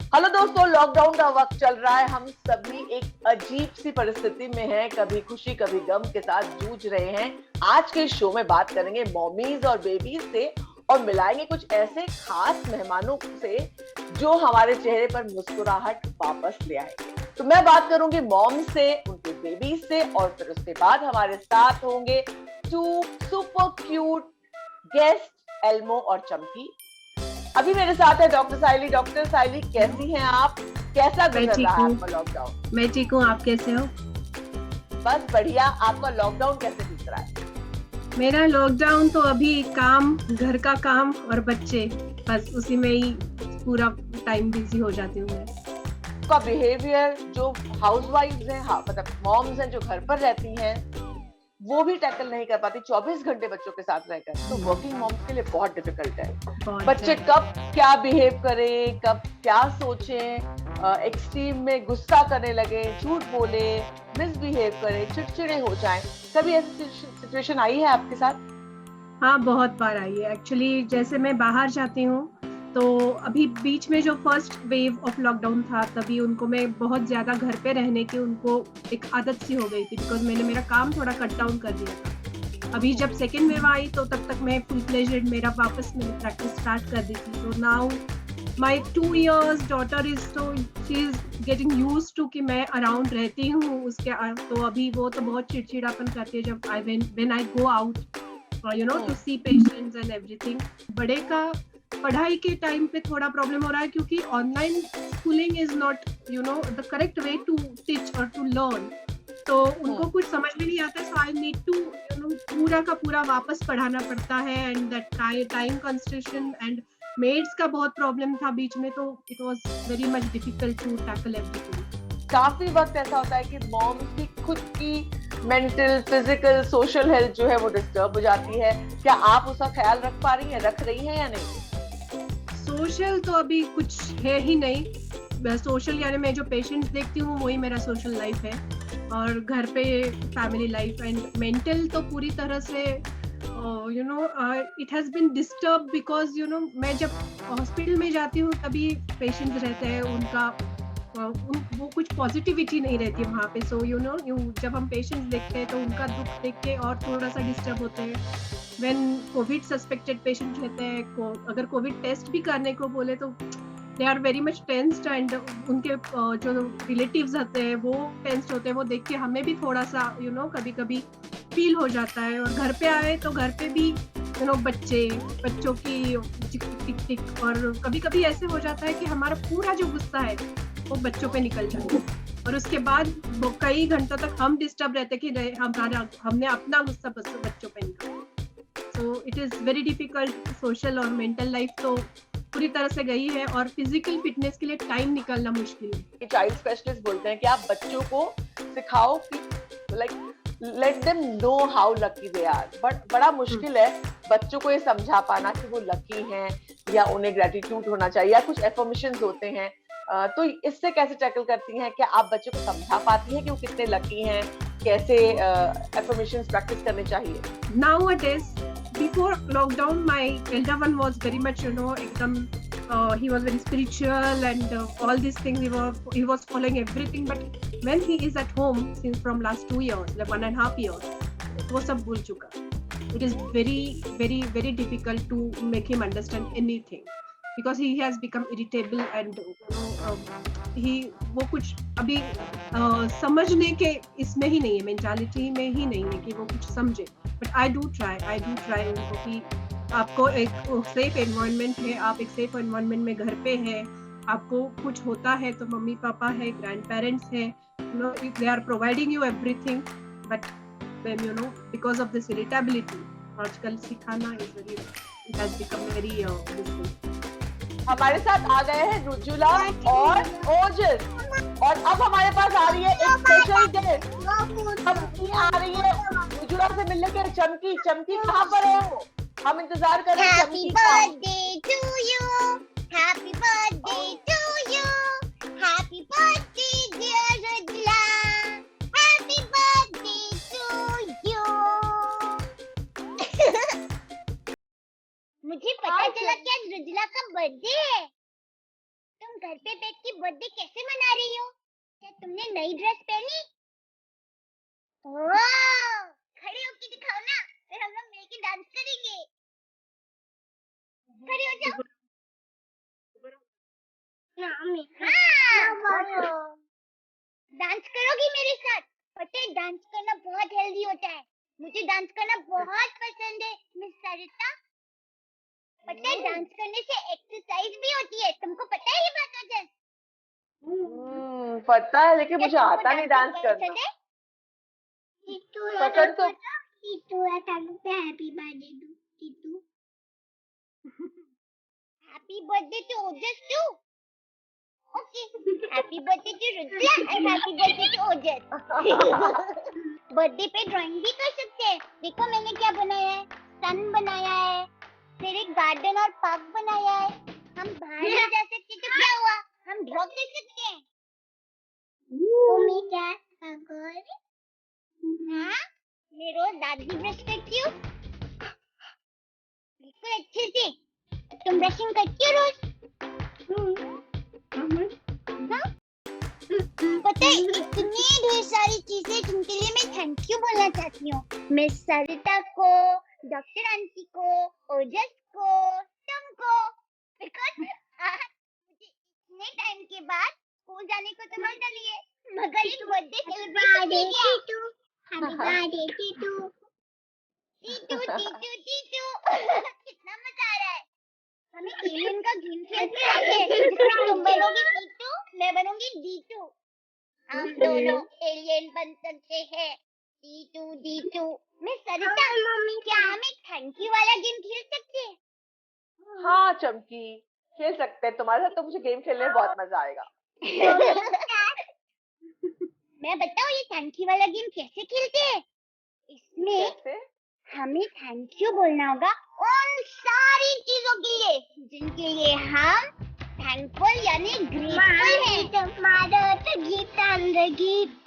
Hello दोस्तों, lockdown का वक्त चल रहा है। हम सभी एक अजीब सी परिस्थिति में हैं, कभी खुशी कभी गम के साथ जूझ रहे हैं। आज के शो में बात करेंगे मॉमीज और बेबीज से और मिलाएंगे कुछ ऐसे खास मेहमानों से जो हमारे चेहरे पर मुस्कुराहट वापस ले आएंगे। तो मैं बात करूंगी मॉम से, उनके बेबीज से, और फिर उसके बाद हमारे साथ होंगे two super cute guest, Elmo और चमकी। अभी मेरे साथ है डॉक्टर साइली। डॉक्टर साइली, कैसी हैं आप? कैसा मैं गुजर ठीक रहा है हूँ। आपका लॉकडाउन? मैं ठीक हूँ, आप कैसे हो? बस बढ़िया। आपका लॉकडाउन कैसे बीत रहा है? मेरा लॉकडाउन तो अभी काम, घर का काम और बच्चे, बस उसी में ही पूरा टाइम बिजी हो जाती हूँ मैं। आपका बिहेवियर, जो हाउसवाइफ्स हैं, मतलब मॉम्स हैं जो घर पर रहती हैं, वो भी टैकल नहीं कर पाती 24 घंटे बच्चों के साथ रहकर, तो वर्किंग मॉम्स के लिए बहुत डिफिकल्ट है। बहुत बच्चे ज्यादा। कब क्या बिहेव करें, कब क्या सोचें, एक्सट्रीम में गुस्सा करने लगे, झूठ बोले, मिसबिहेव करें, चिड़चिड़े हो जाएं। कभी ऐसी सिचुएशन आई है आपके साथ? हाँ, बहुत बार आई है एक्चुअली। जैसे मैं बाहर जाती हूँ तो अभी बीच में जो फर्स्ट वेव ऑफ लॉकडाउन था, तभी उनको मैं बहुत ज्यादा घर पे रहने की उनको एक आदत सी हो गई थी, बिकॉज मैंने मेरा काम थोड़ा कट डाउन कर दिया था। अभी जब सेकेंड वेव आई तो तब तक मैं फुल प्लेजेड मेरा वापस मैंने प्रैक्टिस स्टार्ट कर दी थी। तो now my 2 years daughter is, तो she is getting used to कि मैं अराउंड रहती हूँ उसके। तो अभी वो तो बहुत चिड़चिड़ापन करती है जब I when I go out to see patients and everything. बड़े का पढ़ाई के टाइम पे थोड़ा प्रॉब्लम हो रहा है, क्योंकि online schooling is not the correct way to teach और टू लर्न। तो उनको कुछ समझ में नहीं आता, सो आई नीड टू पूरा का पूरा वापस पढ़ाना पड़ता है। And that time concentration and meds का बहुत प्रॉब्लम था बीच में, तो it was very much difficult to tackle everything. काफी वक्त ऐसा होता है कि मॉम्स की खुद की मेंटल, फिजिकल, सोशल हेल्थ जो है वो डिस्टर्ब हो जाती है। क्या आप उसका ख्याल रख पा रही हैं, रख रही हैं या नहीं? सोशल तो अभी कुछ है ही नहीं। सोशल यानी मैं जो पेशेंट्स देखती हूँ वही मेरा सोशल लाइफ है, और घर पे फैमिली लाइफ। एंड मेंटल तो पूरी तरह से it has been disturb, because मैं जब हॉस्पिटल में जाती हूँ तभी पेशेंट्स रहते हैं, उनका वो कुछ पॉजिटिविटी नहीं रहती है वहाँ पे। सो जब हम पेशेंट्स देखते हैं तो उनका दुख देख के और थोड़ा सा डिस्टर्ब होते हैं। व्हेन कोविड सस्पेक्टेड पेशेंट रहते हैं, अगर कोविड टेस्ट भी करने को बोले तो they are very much tensed. And उनके जो रिलेटिव्स होते हैं वो टेंस्ड होते हैं। वो देख के हमें भी थोड़ा सा कभी कभी फील हो जाता है। और घर पे आए तो घर पे भी बच्चों की टिक टिक टिक, और कभी कभी ऐसे हो जाता है कि हमारा पूरा जो गुस्सा है वो बच्चों पे निकल जाता है, और उसके बाद वो कई घंटों तक हम डिस्टर्ब रहते कि हमने अपना गुस्सा बच्चों पे निकाला। So it is very difficult. Social और मेंटल लाइफ तो पूरी तरह से गई है, और फिजिकल फिटनेस के लिए टाइम निकालना मुश्किल है। चाइल्ड स्पेशलिस्ट बोलते हैं कि आप बच्चों को सिखाओ कि like let them know how lucky they are, but बड़ा मुश्किल है बच्चों को ये समझा पाना कि वो लकी हैं, या उन्हें ग्रेटिट्यूड होना चाहिए, या कुछ एफर्मेशंस होते हैं। तो इससे कैसे टैकल करती हैं? क्या आप बच्चों को समझा पाती हैं कि वो कितने लकी हैं, कैसे एफर्मेशंस प्रैक्टिस करने चाहिए? Nowadays, before lockdown, my elder one was very much, ekdam, he was very spiritual and all these things. He was following everything. But when he is at home since from last 2 years, like 1.5 years, वो सब भूल चुका। It is very, very, very difficult to make him understand anything, because he has become irritable and वो कुछ अभी समझने के इसमें ही नहीं है, मेंटालिटी में ही नहीं है कि वो कुछ समझे। बट आई डू ट्राई उनको कि आपको एक सेफ एनवायरनमेंट है, आप एक सेफ एनवायरनमेंट में घर पे है, आपको कुछ होता है तो मम्मी पापा है, ग्रैंड पेरेंट्स है, they are providing you everything. But when because of this irritability, आजकल सिखाना is very, it has become very difficult. हमारे साथ आ गए हैं रुजुला और ओजस, और अब हमारे पास आ रही है एक स्पेशल गेस्ट। चमकी आ रही है रुजुला से मिलने के। चमकी, चमकी कहाँ पर हो? हम इंतजार कर रहे हैं Happy चमकी का। birthday to you. Happy birthday to you. Happy birthday, dear Rajla. Happy birthday to you. मुझे पता चला कि आज रजला का बर्थडे है। तुम घर घर पे बैठ के बर्थडे कैसे मना रही हो? क्या तुमने नई ड्रेस पहनी? वाह! खड़े होके दिखाओ ना, फिर हम लोग मिलके डांस करेंगे। खड़े हो जाओ। हाँ, डांस करोगी मेरे साथ? पता है डांस करना बहुत हेल्दी होता है। मुझे डांस करना बहुत पसंद है मिस सरिता। पता है डांस करने से एक्सरसाइज भी होती है। तुमको पता है ये बात अजय? पता है लेकिन क्या मुझे तुमको आता नहीं डांस करना। पसंद है? टीटू पसंद तो Titu happy birthday Titu. Happy birthday to Ojas too. Okay, happy birthday to Rudra and happy birthday to Ojas. Birthday पे ड्राइंग भी कर सकते हैं। देखो मैंने क्या बनाया है, सन बनाया है, फिर एक गार्डन और पार्क बनाया है। हम बाहर नहीं जा सकते तो क्या हुआ, हम ड्रॉ कर सकते हैं। मम्मी क्या अगर हाँ मैं रोज दांत भी ब्रश करती हूँ बिल्कुल अच्छे से। तुम ब्रशिंग करती हो रोज? हाँ? पता है इतनी ढेर सारी चीजें जिनके लिए मैं थैंक यू बोलना चाहती हूँ। मिस सरिता को, डॉक्टर आंटी को, ओजस को, तुमको। बिकॉज मुझे इतने टाइम के बाद स्कूल जाने को तो मिल रही है, मगर एक बर्थडे सेलिब्रेशन नहीं किया। Happy birthday Titu Titu Titu Titu. कितना मजा आ रहा है। हमें एलियन का गेम खेलते हैं जिसमें तुम बनोगी टीटू, मैं बनूंगी डीटू। हम दोनों एलियन बन सकते हैं। टीटू डीटू। मिस सरिता मम्मी क्या हम एक थैंक यू वाला गेम खेल सकते हैं? हाँ चमकी, खेल सकते हैं। तुम्हारे साथ तो मुझे गेम खेलने में बहुत मजा आएगा। मैं बताऊँ ये थैंक यू वाला गेम कैसे खेलते हैं? इसमें कैसे? हमें थैंक यू बोलना होगा उन सारी चीजों के लिए जिनके लिए हम थैंकफुल यानी ग्रेटफुल हैं। तुम्हारा तो गिफ्ट अंदर गिफ्ट।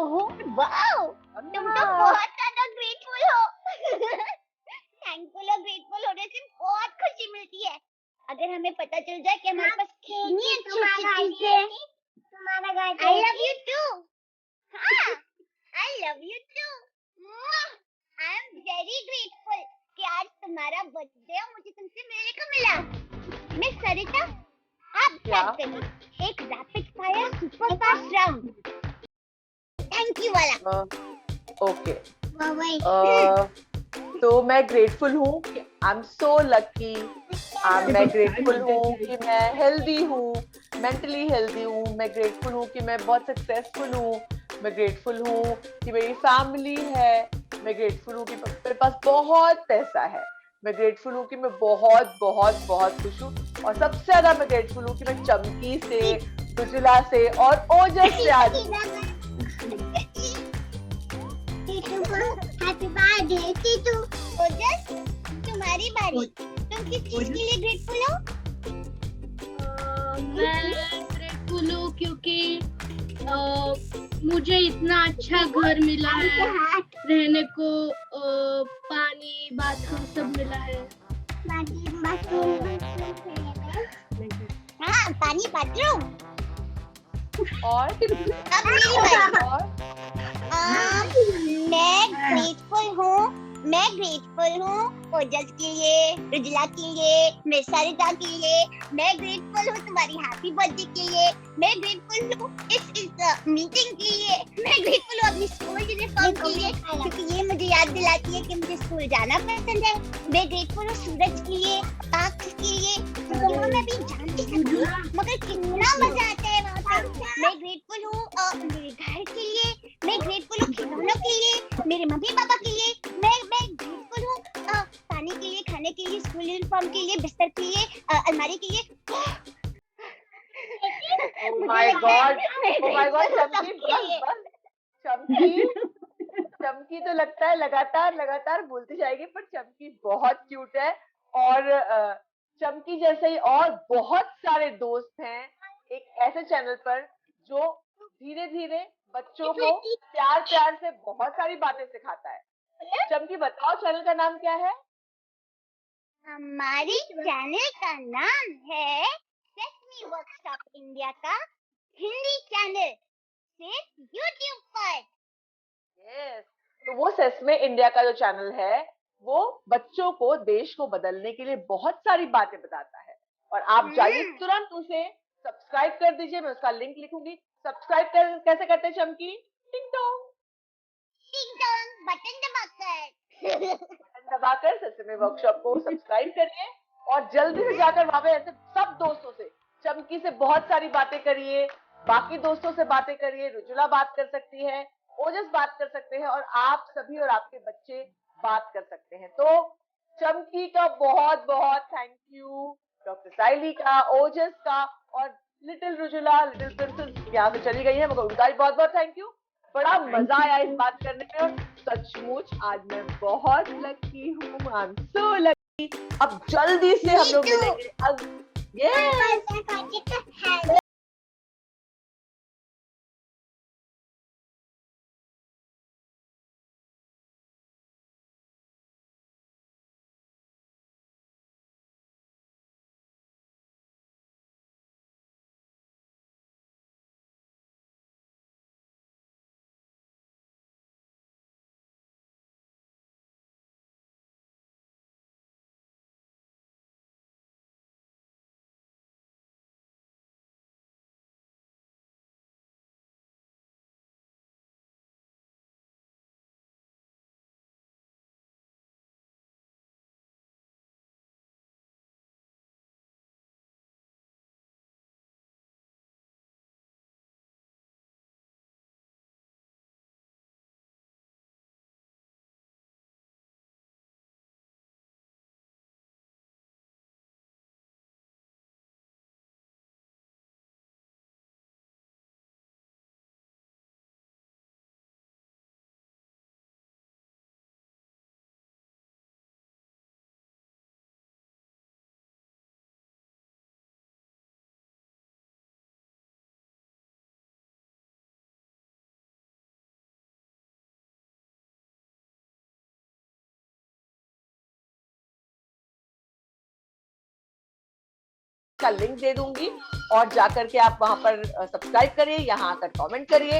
ओह वाओ, तुम तो बहुत ज्यादा ग्रेटफुल हो। थैंकफुल और ग्रेटफुल होने से बहुत खुशी मिलती है। अगर हमें पता चल जाए कि हमारे पास कितनी अच्छी चीजें हैं। तुम्हारा आई लव यू टू। हाँ, I love you too. I am very grateful कि आज तुम्हारा बर्थडे और मुझे तुमसे मिलने को मिला। मिस सरिता आप स्टार्ट करिए एक rapid fire super fast round thank you वाला। ओके। तो मैं ग्रेटफुल हूँ कि आई एम सो लकी। मैं ग्रेटफुल हूँ कि मैं हेल्दी हूँ, मेंटली हेल्दी हूँ। मैं ग्रेटफुल हूँ कि मैं बहुत सक्सेसफुल हूँ। मैं ग्रेटफुल हूँ कि मेरी फैमिली है। मैं ग्रेटफुल हूँ कि मेरे पास बहुत पैसा है। मैं ग्रेटफुल हूँ कि मैं बहुत बहुत बहुत खुश हूँ। और सबसे ज्यादा मैं ग्रेटफुल हूँ कि मैं चमकी से, सुजला से और ओजस से आज हैप्पी बर्थडे टीटू। ओजस तुम्हारी बारी। तुम किस चीज के लिए ग्रेटफुल हो? मैं ग्रेटफुल हूँ क्योंकि मुझे इतना अच्छा घर मिला है रहने को। पानी बाथरूम सब मिला है। हाँ पानी बाथरूम। और अब मेरी बारी। मैं ग्रेटफुल हूँ ओजस के लिए, रुजला के लिए, मिस सरिता के लिए। मैं ग्रेटफुल हूँ तुम्हारी हैप्पी बर्थडे के लिए। मैं ग्रेटफुल हूँ इस मीटिंग के लिए। मैं ग्रेटफुल हूँ अपनी स्कूल यूनिफॉर्म के लिए क्योंकि ये मुझे याद दिलाती है कि मुझे स्कूल जाना पसंद है। मैं ग्रेटफुल हूँ सूरज के लिए, पार्क के लिए। यहाँ मैं भी जा नहीं सकती मगर कितना मजा आता है वहाँ पे। मैं ग्रेटफुल हूँ मेरे घर के लिए। मैं ग्रेटफुल हूँ खिलौनों के लिए, मेरे मम्मी पापा के लिए। मैं ग्रेटफुल हूँ पानी के लिए, खाने के लिए, स्कूल यूनिफॉर्म के लिए, बिस्तर के लिए, अलमारी के लिए। Oh my God, चमकी बस चमकी चमकी तो लगता है लगातार बोलती जाएगी, पर चमकी बहुत क्यूट है। और चमकी जैसे ही और बहुत सारे दोस्त हैं एक ऐसे चैनल पर जो धीरे धीरे बच्चों को प्यार से बहुत सारी बातें सिखाता है। चमकी बताओ चैनल का नाम क्या है? हमारे चैनल का नाम है सचमी वर्कशॉप इंडिया का हिंदी चैनल सिर्फ यूट्यूब पर। यस, तो वो सेस्मे इंडिया का जो चैनल है वो बच्चों को देश को बदलने के लिए बहुत सारी बातें बताता है और आप जाइए तुरंत उसे सब्सक्राइब कर दीजिए। मैं उसका लिंक लिखूंगी। सब्सक्राइब कैसे करते हैं चमकी? टिंग टोंग, टिंग टोंग बटन दबाकर। बटन दबाकर सेस्मे वर्कशॉप को सब्सक्राइब करिए और जल्दी से जाकर वहां पे ऐसे सब दोस्तों से चमकी से बहुत सारी बातें करिए, बाकी दोस्तों से बातें करिए। रुजुला बात कर सकती है, ओजस बात कर सकते हैं और आप सभी और आपके बच्चे बात कर सकते हैं। तो चमकी का बहुत बहुत थैंक यू, डॉक्टर साइली का, ओजस का और लिटिल रुजुला, लिटिल प्रिंसेस यहाँ से चली गई है मगर उनका भी बहुत बहुत थैंक यू। बड़ा मजा आया इस बात करने में और सचमुच आज मैं बहुत लकी हूँ। I am so lucky. अब जल्दी से हम लोग मिलेंगे अब। ये का लिंक दे दूंगी और जाकर के आप वहां पर सब्सक्राइब करिए, यहाँ आकर कमेंट करिए।